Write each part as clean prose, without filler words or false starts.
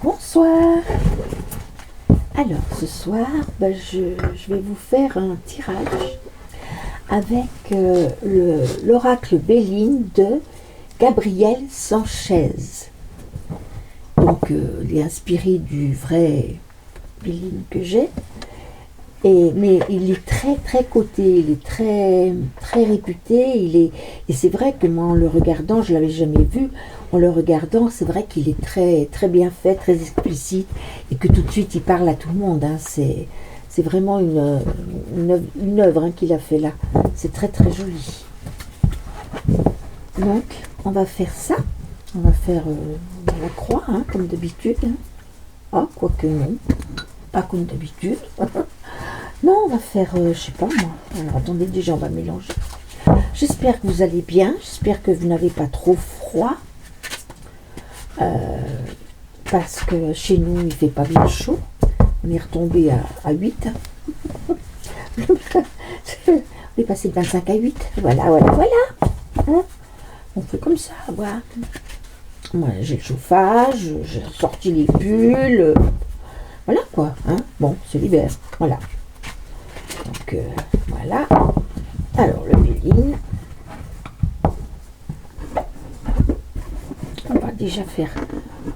Bonsoir. Alors ce soir, je vais vous faire un tirage avec l'oracle Béline de Gabriel Sanchez. Donc il est inspiré du vrai Béline que j'ai. Mais il est très très coté, il est très très réputé, et c'est vrai que moi en le regardant, je l'avais jamais vu, en le regardant, c'est vrai qu'il est très très bien fait, très explicite, et que tout de suite il parle à tout le monde, hein. C'est vraiment une œuvre hein, qu'il a fait là, c'est très très joli. Donc on va faire ça, on va faire la croix, hein, comme d'habitude, hein. Ah, quoique non, pas comme d'habitude. Non, on va faire, je sais pas moi. Alors attendez, déjà on va mélanger. J'espère que vous allez bien, j'espère que vous n'avez pas trop froid. Parce que chez nous il fait pas bien chaud. On est retombé à 8. On est passé de 25 à 8. Voilà. Hein, on fait comme ça, voilà. Moi j'ai le chauffage, j'ai sorti les pulls. Voilà quoi, hein. Bon, c'est l'hiver, voilà. Donc voilà. Alors le Béline.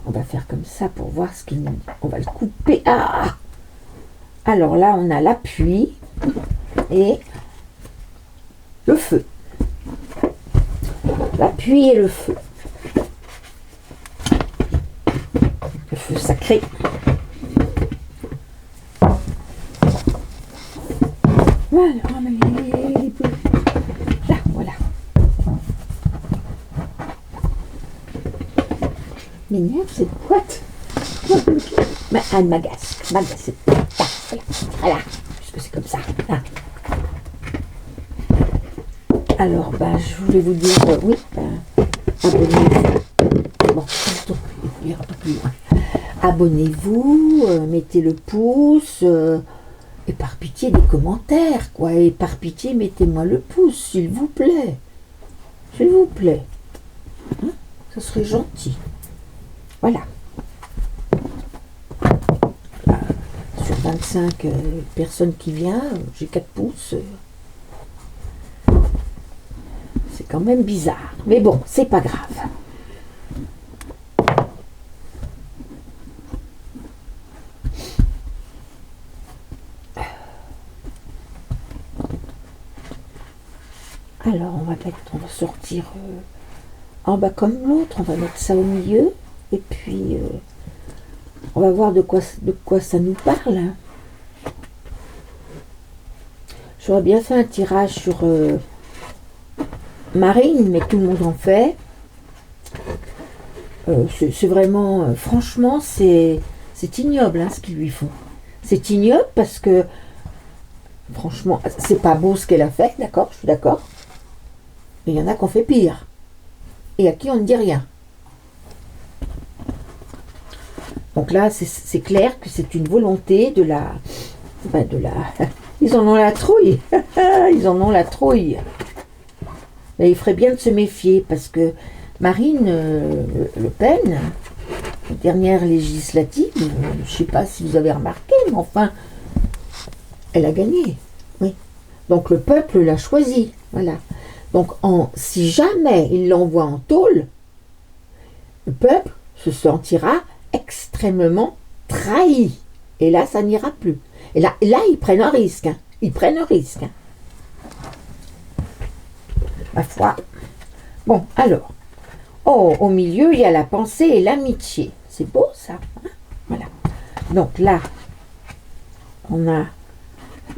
On va faire comme ça pour voir ce qu'il nous. On va le couper. Ah. Alors là on a l'appui et le feu. L'appui et le feu. Le feu sacré. Voilà, on va mettre les boules. Là, voilà. M'énerve cette boîte. Elle m'agace. Cette boîte. Voilà. Puisque c'est comme ça. Là. Alors, je voulais vous dire, oui, abonnez-vous. Bon, un peu plus loin. Abonnez-vous, mettez le pouce. Et par pitié des commentaires, quoi. Et par pitié, mettez-moi le pouce, s'il vous plaît. S'il vous plaît. Hein, ça serait gentil. Voilà. Là, sur 25 personnes qui viennent, j'ai 4 pouces. C'est quand même bizarre. Mais bon, c'est pas grave. Alors on va sortir en bas comme l'autre, on va mettre ça au milieu, et puis on va voir de quoi ça nous parle. J'aurais bien fait un tirage sur Marine, mais tout le monde en fait. C'est vraiment, franchement, c'est ignoble hein, ce qu'ils lui font. C'est ignoble parce que, franchement, c'est pas beau ce qu'elle a fait, d'accord, je suis d'accord. Mais il y en a qui ont fait pire. Et à qui on ne dit rien. Donc là, c'est clair que c'est une volonté de la... Ils en ont la trouille. Ils en ont la trouille. Mais il ferait bien de se méfier parce que Marine Le Pen, dernière législative, je ne sais pas si vous avez remarqué, mais enfin, elle a gagné. Oui. Donc le peuple l'a choisi. Voilà. Donc, si jamais il l'envoie en tôle, le peuple se sentira extrêmement trahi. Et là, ça n'ira plus. Et là, ils prennent un risque. Hein. Ils prennent un risque. Hein. Ma foi. Bon, alors. Oh, au milieu, il y a la pensée et l'amitié. C'est beau, ça. Hein, voilà. Donc là, on a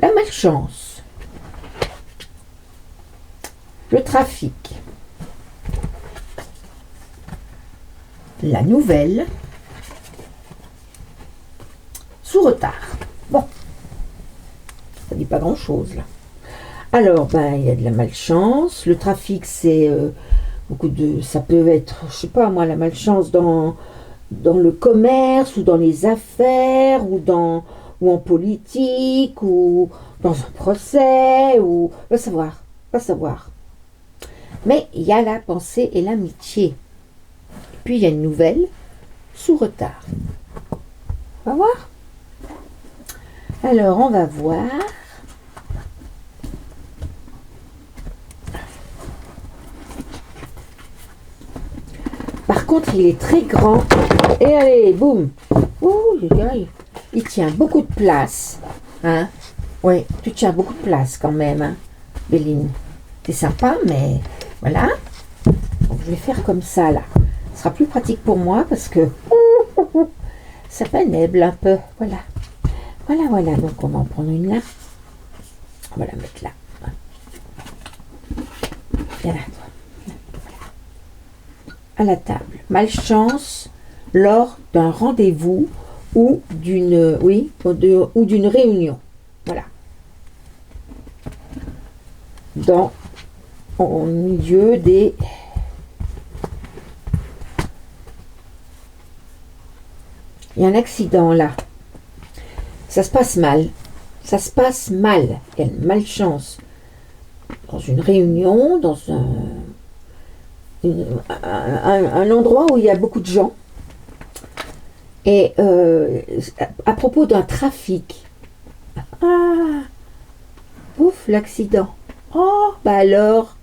la malchance. Le trafic, la nouvelle, sous retard. Bon, ça dit pas grand chose là. Alors, il y a de la malchance. Le trafic, c'est ça peut être, je sais pas moi, la malchance dans le commerce ou dans les affaires ou en politique ou dans un procès ou va savoir. Mais il y a la pensée et l'amitié. Puis il y a une nouvelle sous retard. On va voir. Alors, on va voir. Par contre, il est très grand. Et allez, boum. Ouh, il tient beaucoup de place. Hein? Oui, tu tiens beaucoup de place quand même, hein, Béline. C'est sympa, mais voilà. Donc, je vais faire comme ça, là. Ce sera plus pratique pour moi parce que ça pénèble un peu. Voilà. Voilà. Donc, on va en prendre une là. On va la mettre là. Viens là, toi. À la table. Malchance lors d'un rendez-vous ou d'une ou d'une réunion. Voilà. Au milieu des il y a un accident là. Ça se passe mal. Ça se passe mal. Il y a une malchance. Dans une réunion, dans un endroit où il y a beaucoup de gens. Et à propos d'un trafic. Ah, ouf, l'accident. Oh, bah alors.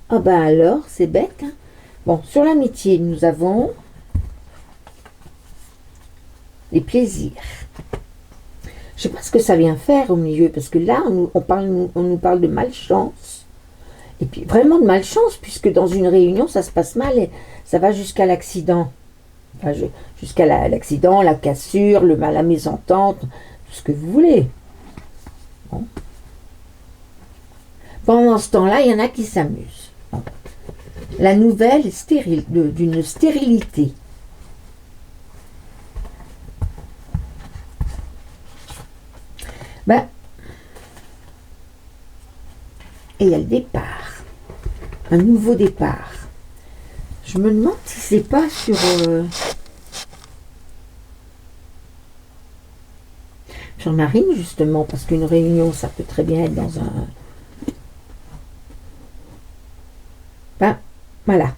Ah, bah alors, c'est bête. Hein. Bon, sur l'amitié, nous avons les plaisirs. Je sais pas ce que ça vient faire au milieu, parce que là, on nous parle de malchance. Et puis, vraiment de malchance, puisque dans une réunion, ça se passe mal et ça va jusqu'à l'accident. Enfin, jusqu'à l'accident, la cassure, la mésentente, tout ce que vous voulez. Bon. Pendant ce temps-là, il y en a qui s'amusent. Bon. La nouvelle est stérile, d'une stérilité. Ben, et il y a le départ. Un nouveau départ. Je me demande si c'est pas sur Marine, justement, parce qu'une réunion, ça peut très bien être dans un... Ben, voilà.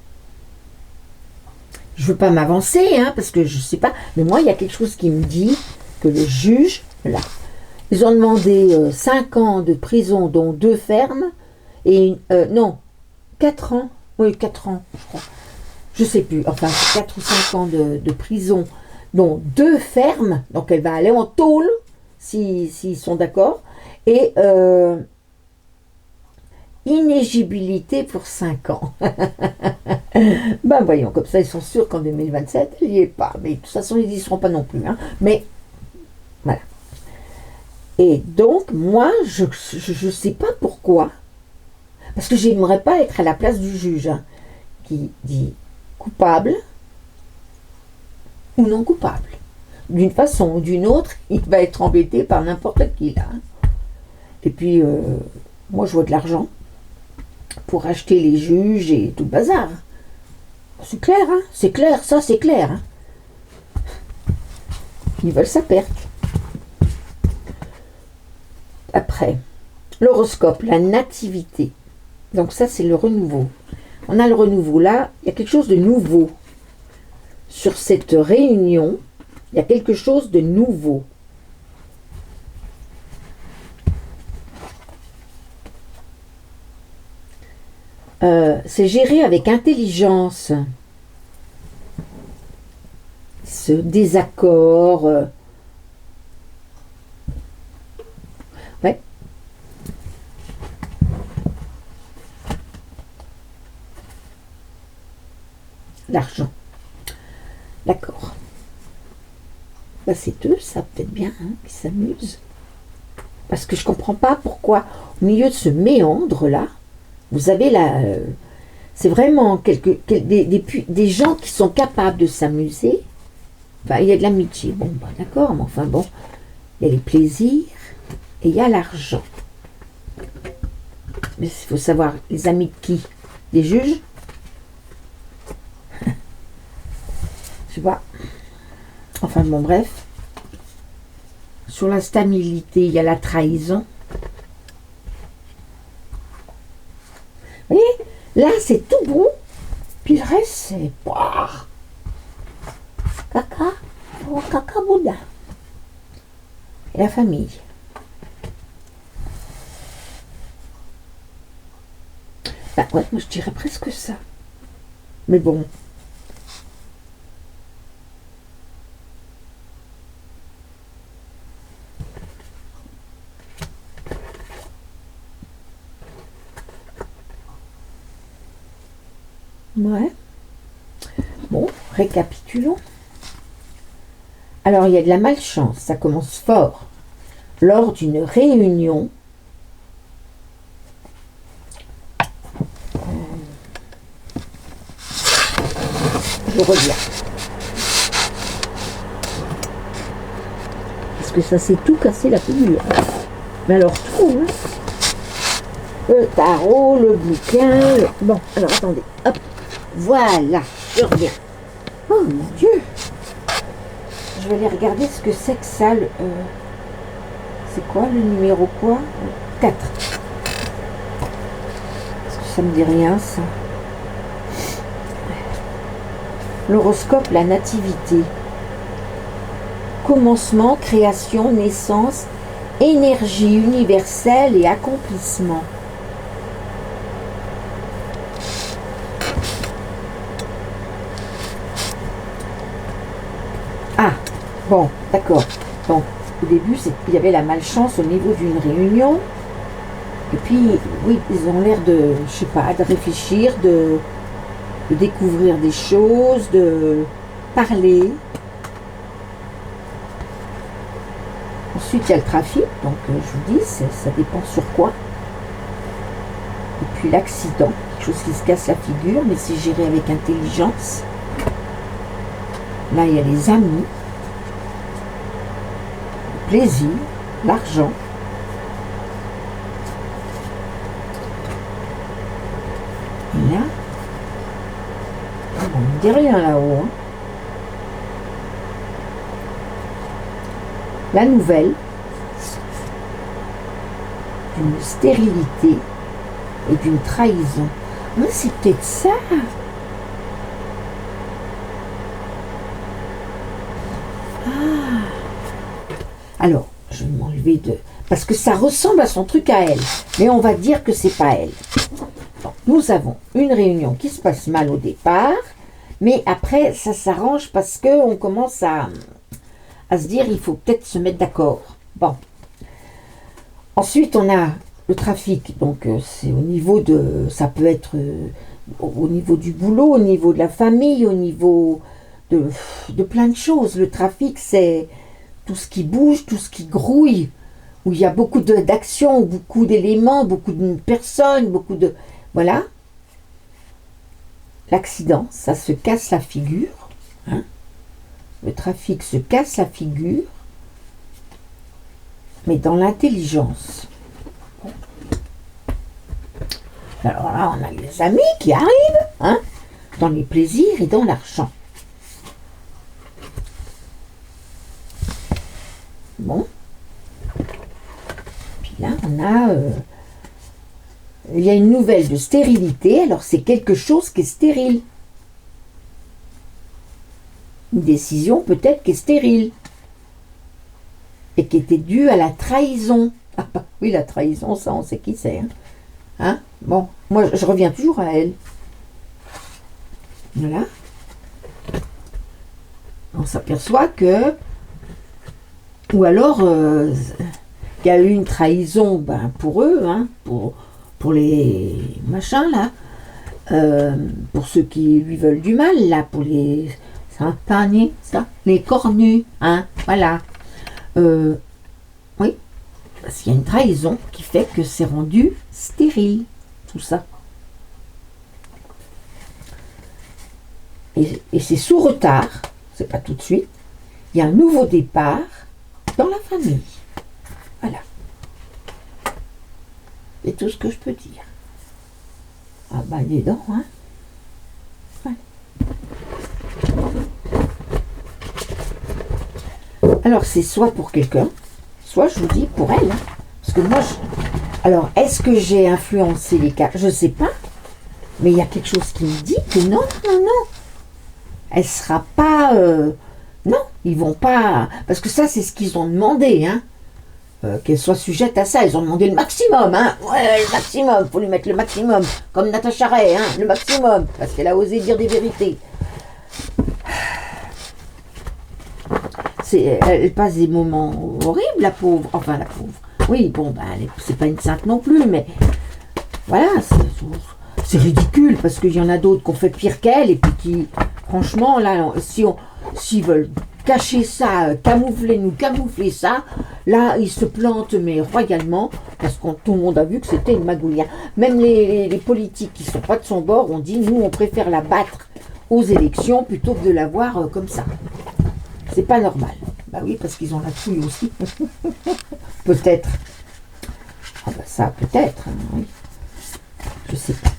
Je veux pas m'avancer, hein, parce que je sais pas, mais moi, il y a quelque chose qui me dit que le juge, là, ils ont demandé 5 ans de prison, dont 2 fermes, et non, 4 ans, oui, 4 ans, je crois. Je sais plus, enfin 4 ou 5 ans de prison, dont 2 fermes, donc elle va aller en tôle, s'ils sont d'accord, et inéligibilité pour 5 ans. Ben voyons, comme ça ils sont sûrs qu'en 2027, elle n'y est pas, mais de toute façon ils n'y seront pas non plus, hein. Mais voilà. Et donc, moi, je sais pas pourquoi, parce que j'aimerais pas être à la place du juge, hein, qui dit coupable ou non coupable. D'une façon ou d'une autre, il va être embêté par n'importe qui là. Et puis, moi je vois de l'argent pour acheter les juges et tout le bazar. C'est clair, hein, c'est clair, ça c'est clair. Hein. Ils veulent sa perte. Après, l'horoscope, la nativité. Donc ça c'est le renouveau. On a le renouveau là, il y a quelque chose de nouveau. Sur cette réunion, il y a quelque chose de nouveau. C'est géré avec intelligence. Ce désaccord. Ouais. L'argent. D'accord. Bah, c'est eux, ça peut-être bien, hein, qui s'amusent. Parce que je comprends pas pourquoi, au milieu de ce méandre-là, vous avez là, c'est vraiment des gens qui sont capables de s'amuser. Enfin, il y a de l'amitié, bon, bah, d'accord, mais enfin bon, il y a les plaisirs et il y a l'argent. Mais il faut savoir, les amis de qui? Des juges? Je sais pas. Enfin bon, bref. Sur la stabilité, il y a la trahison. Vous voyez, là c'est tout bon, puis le reste c'est boire. Caca, oh, caca boudin. la famille. Bah ouais, moi je dirais presque ça. Mais bon. Ouais. Bon, récapitulons. Alors, il y a de la malchance, ça commence fort. Lors d'une réunion, je reviens. Parce que ça s'est tout cassé la figure. Mais alors tout, hein. Le tarot, le bouquin, bon, alors attendez, hop, voilà, je reviens. Oh mon Dieu! Je vais aller regarder ce que c'est que ça, c'est quoi le numéro quoi? 4. Parce que ça me dit rien, ça. L'horoscope, la nativité. Commencement, création, naissance, énergie universelle et accomplissement. Ah, bon, d'accord. Donc, au début, il y avait la malchance au niveau d'une réunion. Et puis, oui, ils ont l'air de, je sais pas, de réfléchir, de découvrir des choses, de parler. Ensuite, il y a le trafic. Donc, je vous dis, ça dépend sur quoi. Et puis, l'accident, quelque chose qui se casse la figure, mais c'est géré avec intelligence. Là, il y a les amis, le plaisir, l'argent. Et là, on ne dit rien là-haut. Hein. La nouvelle d'une stérilité et d'une trahison. Mais c'est peut-être ça. Alors, je vais m'enlever de... Parce que ça ressemble à son truc à elle. Mais on va dire que c'est pas elle. Donc, nous avons une réunion qui se passe mal au départ. Mais après, ça s'arrange parce qu'on commence à se dire il faut peut-être se mettre d'accord. Bon. Ensuite, on a le trafic. Donc, c'est au niveau de... Ça peut être au niveau du boulot, au niveau de la famille, au niveau de plein de choses. Le trafic, c'est... tout ce qui bouge, tout ce qui grouille, où il y a beaucoup d'actions, beaucoup d'éléments, beaucoup de personnes, beaucoup de... Voilà. L'accident, ça se casse la figure. Hein. Le trafic se casse la figure, mais dans l'intelligence. Alors là, on a les amis qui arrivent, hein, dans les plaisirs et dans l'argent. Bon. Puis là, on a... il y a une nouvelle de stérilité. Alors, c'est quelque chose qui est stérile. Une décision peut-être qui est stérile. Et qui était due à la trahison. Ah bah oui, la trahison, ça, on sait qui c'est. Hein, bon, moi, je reviens toujours à elle. Voilà. On s'aperçoit que... Ou alors, il y a eu une trahison pour eux, hein, pour les machins, là. Pour ceux qui lui veulent du mal, là, pour les... ça, les cornus, hein, voilà. Oui, parce qu'il y a une trahison qui fait que c'est rendu stérile, tout ça. Et c'est sous retard, c'est pas tout de suite. Il y a un nouveau départ dans la famille. Voilà. C'est tout ce que je peux dire. Ah bah dis donc, hein. Voilà. Alors c'est soit pour quelqu'un, soit je vous dis pour elle. Hein. Parce que moi, alors est-ce que j'ai influencé les cartes? Je sais pas. Mais il y a quelque chose qui me dit que non, non, non. Elle sera pas... non, ils vont pas... Parce que ça, c'est ce qu'ils ont demandé, hein. qu'elle soit sujette à ça. Ils ont demandé le maximum, hein. Ouais, le maximum, faut lui mettre le maximum. Comme Natacha Ray, hein, le maximum. Parce qu'elle a osé dire des vérités. Elle passe des moments horribles, la pauvre. Enfin, la pauvre. Oui, bon, ben, c'est pas une sainte non plus, mais voilà, c'est ridicule parce qu'il y en a d'autres qui ont fait pire qu'elle et puis qui, franchement, là, s'ils veulent cacher ça, camoufler ça, là, ils se plantent, mais royalement, parce que tout le monde a vu que c'était une magouille. Même les politiques qui sont pas de son bord ont dit, nous, on préfère la battre aux élections plutôt que de la voir comme ça. C'est pas normal. Bah oui, parce qu'ils ont la trouille aussi. Peut-être. Ah bah ça, peut-être. Hein, oui. Je sais pas.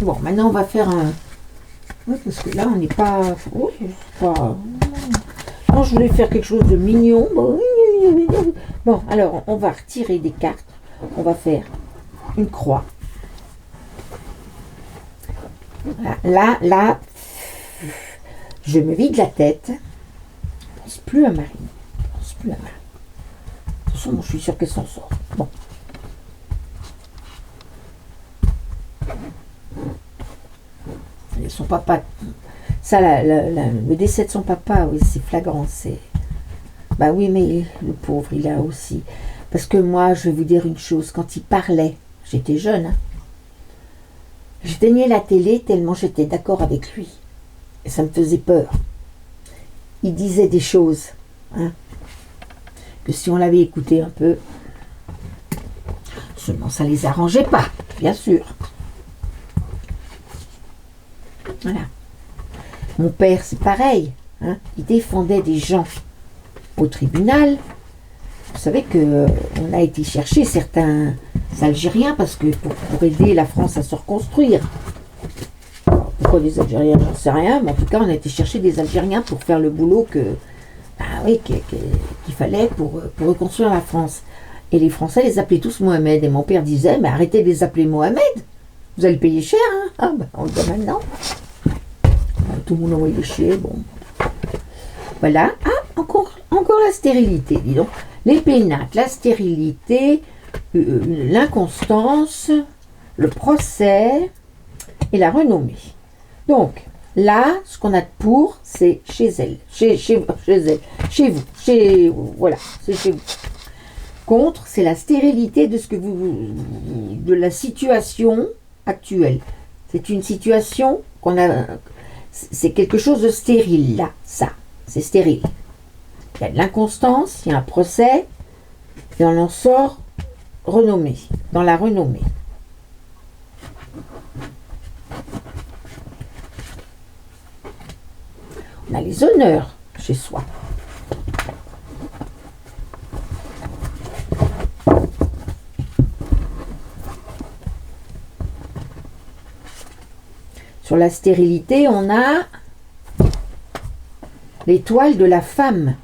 Bon, maintenant on va faire un... Oui, parce que là on n'est pas... Oui, pas... Non, je voulais faire quelque chose de mignon. Bon, alors on va retirer des cartes. On va faire une croix. Là, je me vide la tête. Je pense plus à Marine. Je pense plus à Marine. De toute façon, je suis sûre qu'elle s'en sort. Bon. Et son papa, ça, le décès de son papa, oui, c'est flagrant. Bah oui, mais le pauvre, il a aussi. Parce que moi, je vais vous dire une chose, quand il parlait, j'étais jeune, hein, j'éteignais la télé tellement j'étais d'accord avec lui. Et ça me faisait peur. Il disait des choses, hein, que si on l'avait écouté un peu, seulement ça les arrangeait pas, bien sûr. Voilà. Mon père, c'est pareil, hein, il défendait des gens au tribunal. Vous savez que on a été chercher certains Algériens parce que pour aider la France à se reconstruire. Alors, pourquoi des Algériens, j'en sais rien, mais en tout cas on a été chercher des Algériens pour faire le boulot qu'il fallait pour reconstruire la France. Et les Français les appelaient tous Mohamed. Et mon père disait, mais arrêtez de les appeler Mohamed, vous allez payer cher, hein. Ah ben on le dit maintenant. Tout le monde envoyait chier, bon. Voilà. Ah, encore la stérilité, dis donc. Les pénates, la stérilité, l'inconstance, le procès et la renommée. Donc, là, ce qu'on a de pour, c'est chez elle. Chez elle. Chez vous. Voilà, c'est chez vous. Contre, c'est la stérilité de de la situation actuelle. C'est une situation qu'on a... C'est quelque chose de stérile, là, ça. C'est stérile. Il y a de l'inconstance, il y a un procès, et on en sort renommé, dans la renommée. On a les honneurs chez soi. Sur la stérilité, on a l'étoile de la femme.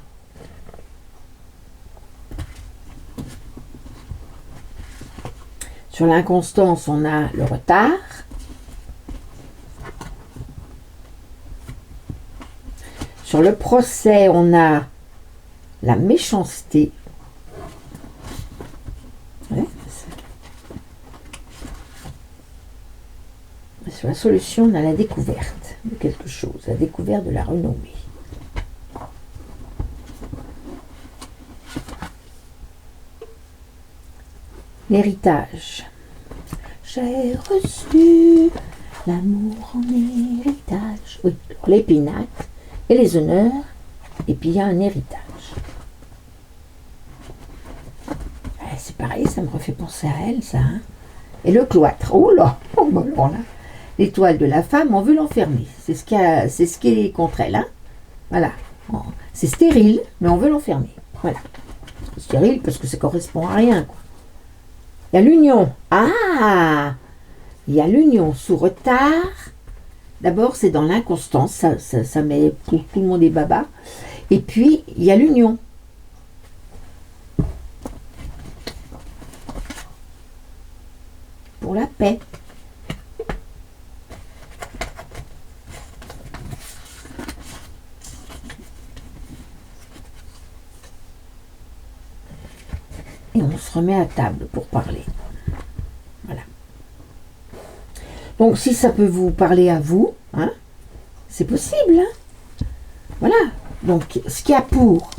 Sur l'inconstance, on a le retard. Sur le procès, on a la méchanceté. Ouais, sur la solution, on a la découverte de quelque chose, la découverte de la renommée. L'héritage. J'ai reçu l'amour en héritage. Oui, les pénates et les honneurs, et puis il y a un héritage. C'est pareil, ça me refait penser à elle, ça. Hein. Et le cloître. Oh là, alors là. L'étoile de la femme, on veut l'enfermer. C'est ce qui est contre elle. Hein. Voilà. C'est stérile, mais on veut l'enfermer. Voilà. C'est stérile parce que ça correspond à rien, quoi. Il y a l'union. Ah! Il y a l'union sous retard. D'abord, c'est dans l'inconstance. Ça met tout le monde est baba. Et puis, il y a l'union. Pour la paix. et on se remet à table pour parler. Voilà. Donc si ça peut vous parler à vous, hein, c'est possible. Hein. Voilà. Donc ce qu'il y a pour,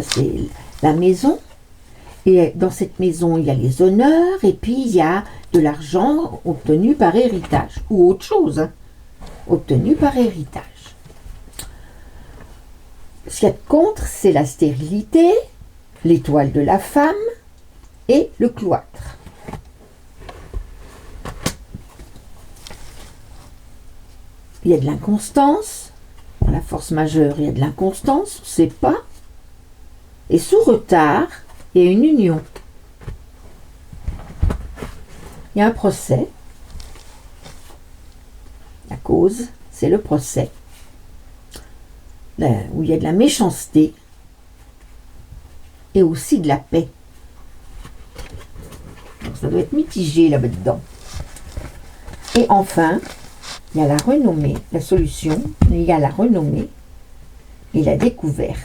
c'est la maison. Et dans cette maison, il y a les honneurs et puis il y a de l'argent obtenu par héritage ou autre chose, hein, obtenu par héritage. Ce qu'il y a de contre, c'est la stérilité, l'étoile de la femme et le cloître. Il y a de l'inconstance. Dans la force majeure, il y a de l'inconstance, on ne sait pas. Et sous retard, il y a une union. Il y a un procès. La cause, c'est le procès. Où il y a de la méchanceté et aussi de la paix. Donc ça doit être mitigé là-bas dedans. Et enfin, il y a la renommée, la solution, il y a la renommée et la découverte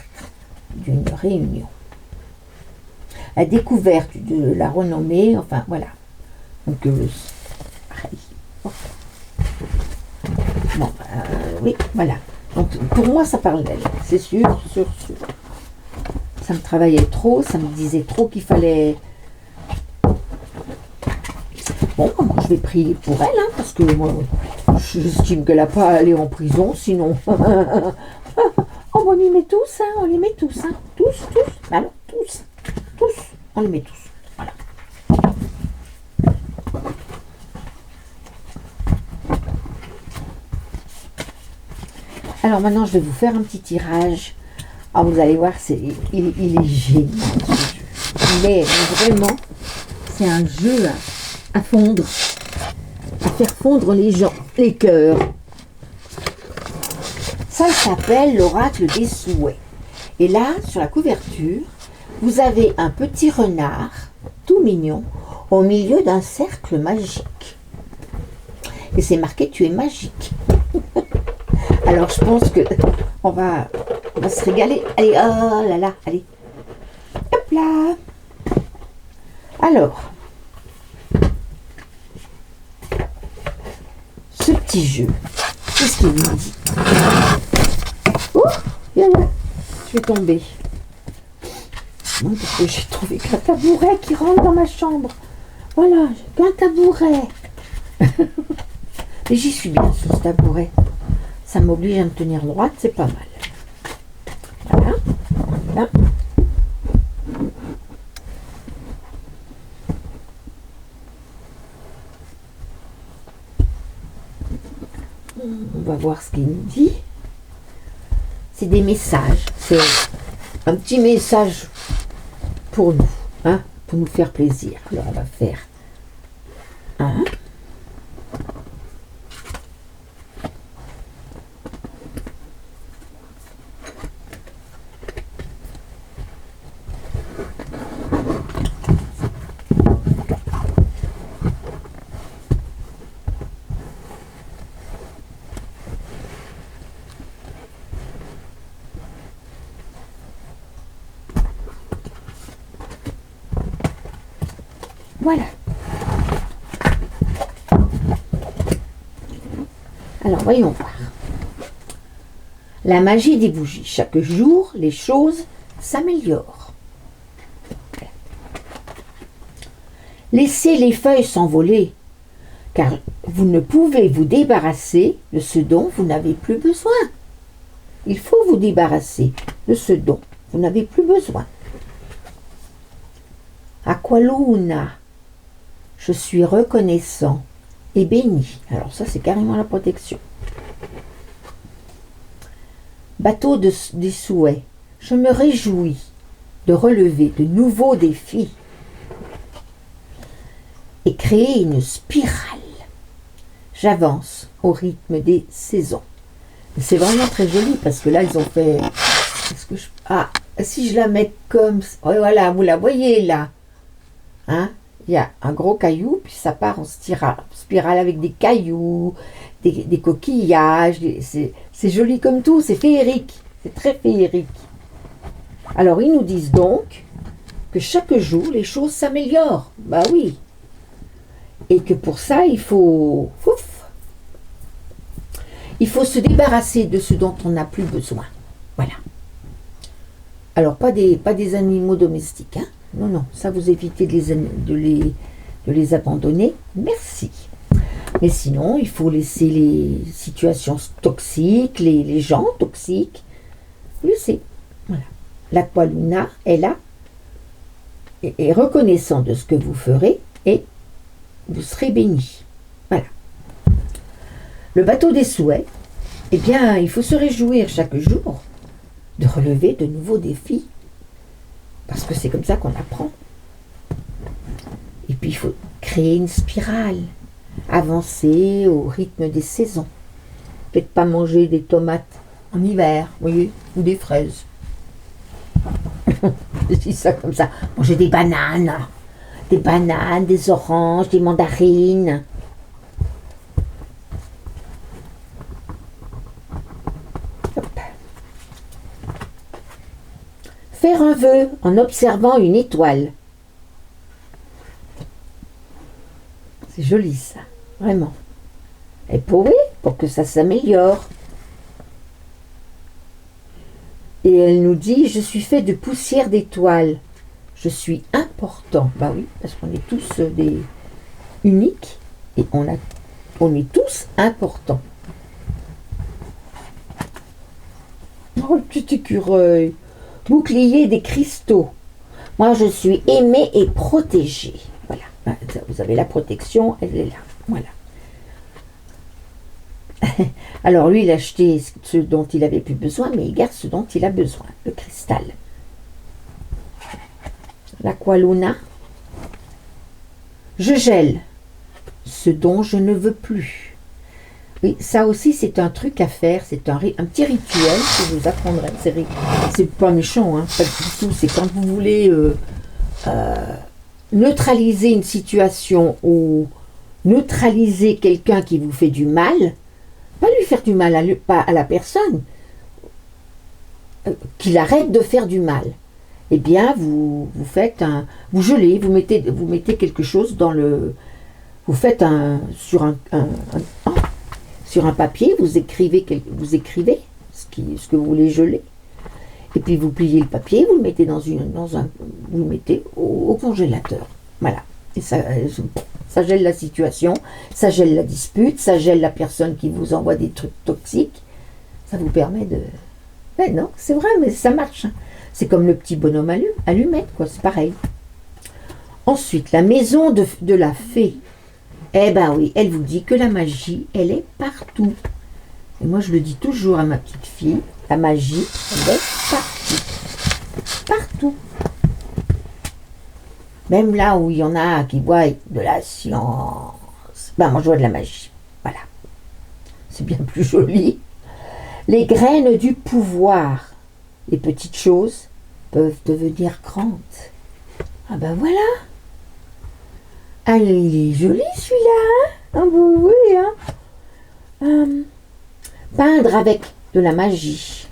d'une réunion. La découverte de la renommée, enfin voilà. Donc, pareil. Bon, oui, voilà. Donc, pour moi, ça parle d'elle, c'est sûr, sûr. Ça me travaillait trop, ça me disait trop qu'il fallait... Bon, moi, je vais prier pour elle, hein, parce que moi, j'estime qu'elle n'a pas à aller en prison, sinon... on les met tous, hein, on les met tous, hein, tous, alors, tous, on les met tous, voilà. Alors maintenant, je vais vous faire un petit tirage. Ah, vous allez voir, il est génial, ce jeu. Mais vraiment, c'est un jeu à fondre, à faire fondre les gens, les cœurs. Ça s'appelle l'oracle des souhaits. Et là, sur la couverture, vous avez un petit renard, tout mignon, au milieu d'un cercle magique. Et c'est marqué « Tu es magique ». Alors, je pense que on va se régaler. Allez, oh là là, allez. Hop là. Alors, ce petit jeu, qu'est-ce qu'il nous dit? Oh, là, je vais tomber. Non, parce que j'ai trouvé qu'un tabouret qui rentre dans ma chambre. Voilà, qu'un tabouret. Et j'y suis bien sur ce tabouret. Ça m'oblige à me tenir droite, c'est pas mal. Voilà, voilà. On va voir ce qu'il nous dit. C'est des messages. C'est un petit message pour nous, hein, pour nous faire plaisir. Alors on va faire un. Voilà. Alors, voyons voir. La magie des bougies. Chaque jour, les choses s'améliorent. Voilà. Laissez les feuilles s'envoler, car vous ne pouvez vous débarrasser de ce dont vous n'avez plus besoin. Il faut vous débarrasser de ce dont vous n'avez plus besoin. Aqualuna. Je suis reconnaissant et béni. Alors ça, c'est carrément la protection. Bateau des souhaits. Je me réjouis de relever de nouveaux défis et créer une spirale. J'avance au rythme des saisons. C'est vraiment très joli parce que là, ils ont fait... Ah, si je la mets comme... Oh, voilà, vous la voyez là. Hein? Il y a un gros caillou, puis ça part en spirale avec des cailloux, des coquillages. C'est joli comme tout, c'est féerique. C'est très féerique. Alors, ils nous disent donc que chaque jour, les choses s'améliorent. Bah oui. Et que pour ça, il faut se débarrasser de ce dont on n'a plus besoin. Voilà. Alors, pas des animaux domestiques. Hein. Non, non, ça vous évitez de les abandonner. Merci. Mais sinon, il faut laisser les situations toxiques, les gens toxiques. Laissez. Voilà. L'Aqualuna est là, est reconnaissant de ce que vous ferez et vous serez béni. Voilà. Le bateau des souhaits, eh bien, il faut se réjouir chaque jour de relever de nouveaux défis. Parce que c'est comme ça qu'on apprend. Et puis, il faut créer une spirale, avancer au rythme des saisons. Peut-être pas manger des tomates en hiver, vous voyez, ou des fraises. Je dis ça comme ça. Manger des bananes, des oranges, des mandarines. Hop. Faire un vœu en observant une étoile. C'est joli ça, vraiment. Et pour que ça s'améliore. Et elle nous dit, je suis fait de poussière d'étoiles. Je suis important. Bah oui, parce qu'on est tous des uniques et on est tous importants. Oh, le petit écureuil. Bouclier des cristaux. Moi, je suis aimée et protégée. Voilà. Vous avez la protection, elle est là. Voilà. Alors lui, il a acheté ce dont il avait plus besoin, mais il garde ce dont il a besoin, le cristal. L'Aqualuna. Je gèle ce dont je ne veux plus. Oui, ça aussi, c'est un truc à faire, c'est un petit rituel que je vous apprendrai. C'est pas méchant, hein, pas du tout. C'est quand vous voulez neutraliser une situation ou neutraliser quelqu'un qui vous fait du mal. Pas lui faire du mal à la personne, qu'il arrête de faire du mal. Eh bien, vous gelez, vous mettez quelque chose dans le, vous faites sur un papier, vous écrivez ce que vous voulez geler, et puis vous pliez le papier, vous le mettez vous le mettez au congélateur. Voilà. Et ça gèle la situation, ça gèle la dispute, ça gèle la personne qui vous envoie des trucs toxiques. Ça vous permet de... Mais non, c'est vrai, mais ça marche. Hein. C'est comme le petit bonhomme allumette, quoi, c'est pareil. Ensuite, la maison de la fée. Eh ben oui, elle vous dit que la magie, elle est partout. Et moi, je le dis toujours à ma petite fille, la magie, elle est partout. Partout. Même là où il y en a qui voient de la science, ben moi je vois de la magie. Voilà. C'est bien plus joli. Les graines du pouvoir. Les petites choses peuvent devenir grandes. Ah ben voilà. Ah, il est joli celui-là. Hein, ah ben oui. Hein. Peindre avec de la magie.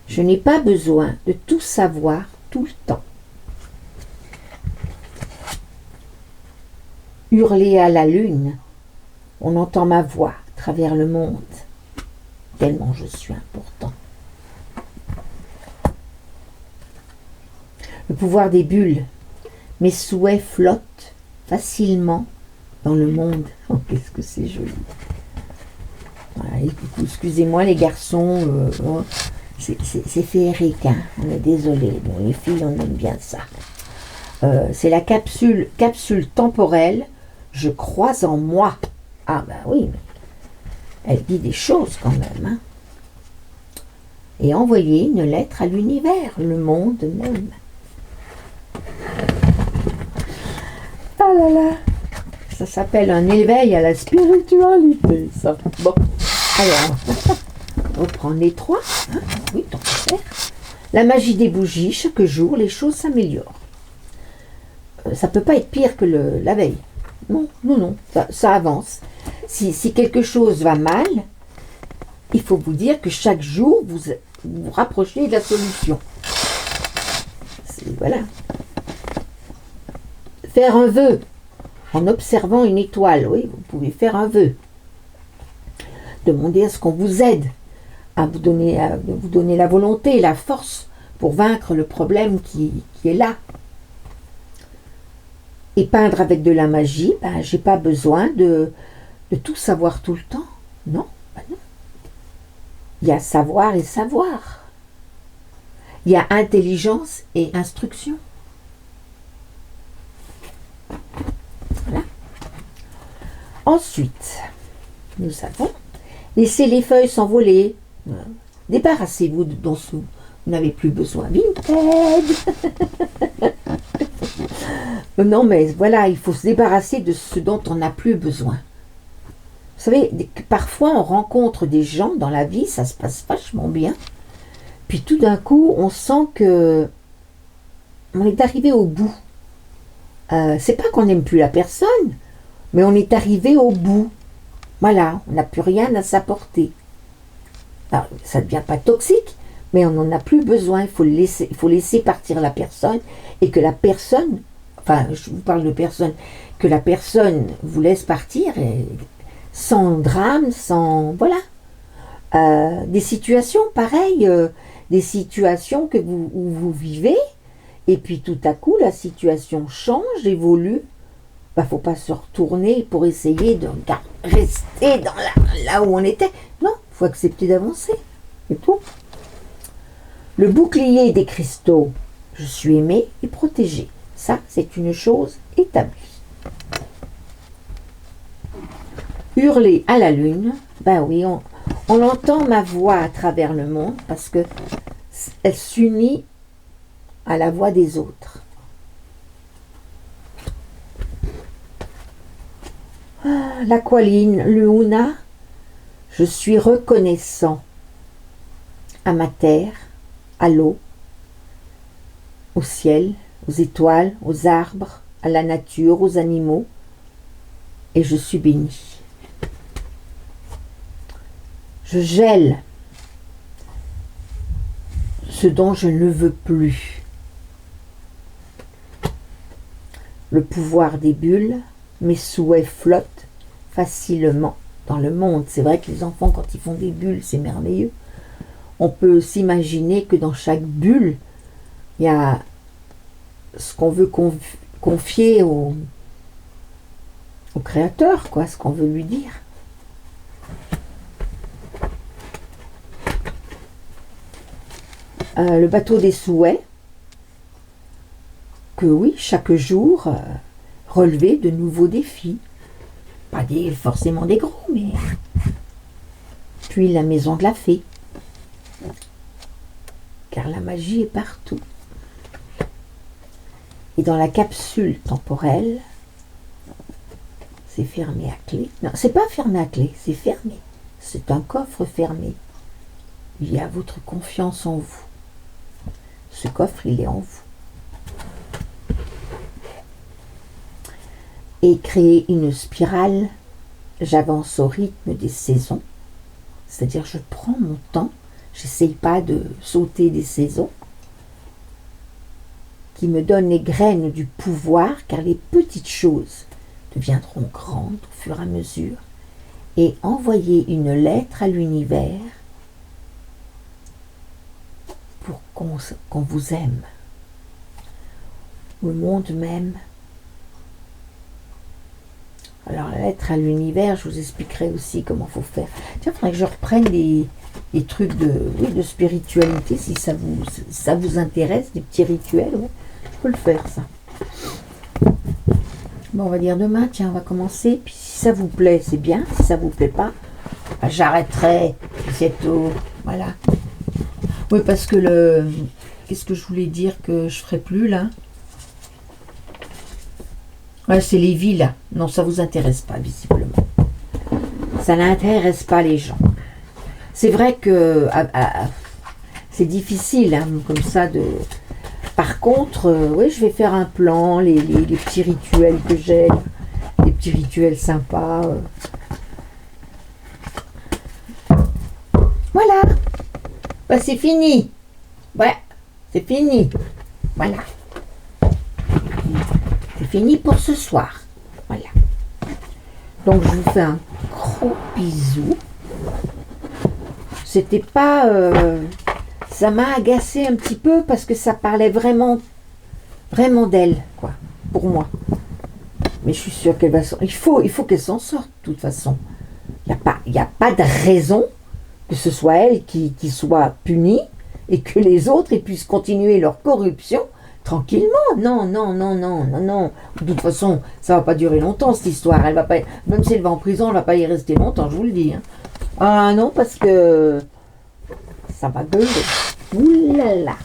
Je n'ai pas besoin de tout savoir tout le temps. Hurler à la lune, on entend ma voix à travers le monde, tellement je suis important. Le pouvoir des bulles, mes souhaits flottent facilement dans le monde. Oh, qu'est-ce que c'est joli. Voilà, excusez-moi les garçons, c'est féerique, hein, on est désolé. Bon, les filles, on aime bien ça. C'est la capsule temporelle. Je crois en moi. Ah ben oui, mais elle dit des choses quand même. Hein. Et envoyer une lettre à l'univers, le monde même. Ah là là, ça s'appelle un éveil à la spiritualité, ça. Bon, alors, on reprend les trois. Hein. Oui, tant qu'à faire. La magie des bougies, chaque jour, les choses s'améliorent. Ça peut pas être pire que la veille. Non, ça avance. Si quelque chose va mal, il faut vous dire que chaque jour, vous vous rapprochez de la solution. voilà. Faire un vœu en observant une étoile, oui, vous pouvez faire un vœu. Demandez à ce qu'on vous aide, à vous donner la volonté, la force pour vaincre le problème qui est là. Et peindre avec de la magie, ben, j'ai pas besoin de tout savoir tout le temps. Non, ben non. Il y a savoir et savoir. Il y a intelligence et instruction. Voilà. Ensuite, nous avons laissé les feuilles s'envoler. Débarrassez-vous de dont vous n'avez plus besoin. Vinted. Non, mais voilà, il faut se débarrasser de ce dont on n'a plus besoin. Vous savez, parfois on rencontre des gens dans la vie, ça se passe vachement bien. Puis tout d'un coup, on sent que on est arrivé au bout. C'est pas qu'on n'aime plus la personne, mais on est arrivé au bout. Voilà, on n'a plus rien à s'apporter. Alors, ça ne devient pas toxique, mais on n'en a plus besoin. Il faut laisser partir la personne et que la personne, enfin, je vous parle de personne, que la personne vous laisse partir sans drame, sans... Voilà. Des situations pareilles, des situations où vous vivez, et puis tout à coup, la situation change, évolue. Il ne faut pas se retourner pour essayer de rester là où on était. Non, il faut accepter d'avancer. C'est tout. Le bouclier des cristaux. Je suis aimé et protégé. Ça, c'est une chose établie. Hurler à la lune. Ben oui, on entend ma voix à travers le monde parce que elle s'unit à la voix des autres. L'aqualine, le Huna, je suis reconnaissant à ma terre, à l'eau, au ciel, aux étoiles, aux arbres, à la nature, aux animaux, et je suis béni. Je gèle ce dont je ne veux plus. Le pouvoir des bulles, mes souhaits flottent facilement dans le monde. C'est vrai que les enfants, quand ils font des bulles, c'est merveilleux. On peut s'imaginer que dans chaque bulle, il y a ce qu'on veut confier au créateur, quoi, ce qu'on veut lui dire. Le bateau des souhaits, que oui, chaque jour, relever de nouveaux défis. Pas forcément des gros, mais... Puis la maison de la fée. Car la magie est partout. Et dans la capsule temporelle, c'est fermé à clé. Non, c'est pas fermé à clé, c'est fermé. C'est un coffre fermé. Il y a votre confiance en vous. Ce coffre, il est en vous. Et créer une spirale, j'avance au rythme des saisons. C'est-à-dire, je prends mon temps, j'essaye pas de sauter des saisons, qui me donnent les graines du pouvoir, car les petites choses deviendront grandes au fur et à mesure, et envoyer une lettre à l'univers pour qu'on vous aime. Le monde m'aime. Alors, la lettre à l'univers, je vous expliquerai aussi comment il faut faire. Tiens, il faudrait que je reprenne des trucs de spiritualité, si ça vous intéresse, des petits rituels. Ouais, je peux le faire, ça. Bon, on va dire demain, tiens, on va commencer. Puis si ça vous plaît, c'est bien. Si ça vous plaît pas, bah, j'arrêterai. C'est tout. Voilà. Oui, parce que qu'est-ce que je voulais dire que je ferai plus, là? Ouais, c'est les villes. Non, ça vous intéresse pas, visiblement. Ça n'intéresse pas les gens. C'est vrai que c'est difficile, hein, comme ça, de... Par contre, oui, je vais faire un plan, les petits rituels que j'ai, les petits rituels sympas. Voilà. Bah, c'est fini. Ouais, c'est fini. Voilà. fini pour ce soir. Voilà. Donc je vous fais un gros bisou. C'était pas... ça m'a agacé un petit peu parce que ça parlait vraiment d'elle, quoi, pour moi. Mais je suis sûre qu'elle va... Il faut qu'elle s'en sorte, de toute façon. Il n'y a pas de raison que ce soit elle qui soit punie et que les autres ils puissent continuer leur corruption tranquillement. Non. De toute façon, ça va pas durer longtemps cette histoire. Elle va pas, même si elle va en prison, elle va pas y rester longtemps, je vous le dis. Hein. Ah non, parce que ça va gueuler. Ouh là là.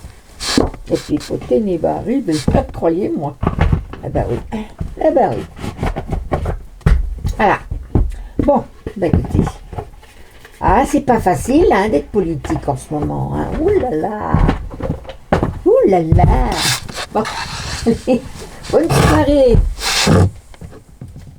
Et puis faut ténébari, ben, croyez-moi. Eh ben oui. Voilà. Bon, ben écoutez. Ah, c'est pas facile hein, d'être politique en ce moment. Hein. Ouh là là. Ouh là là. Bon. Bonne soirée.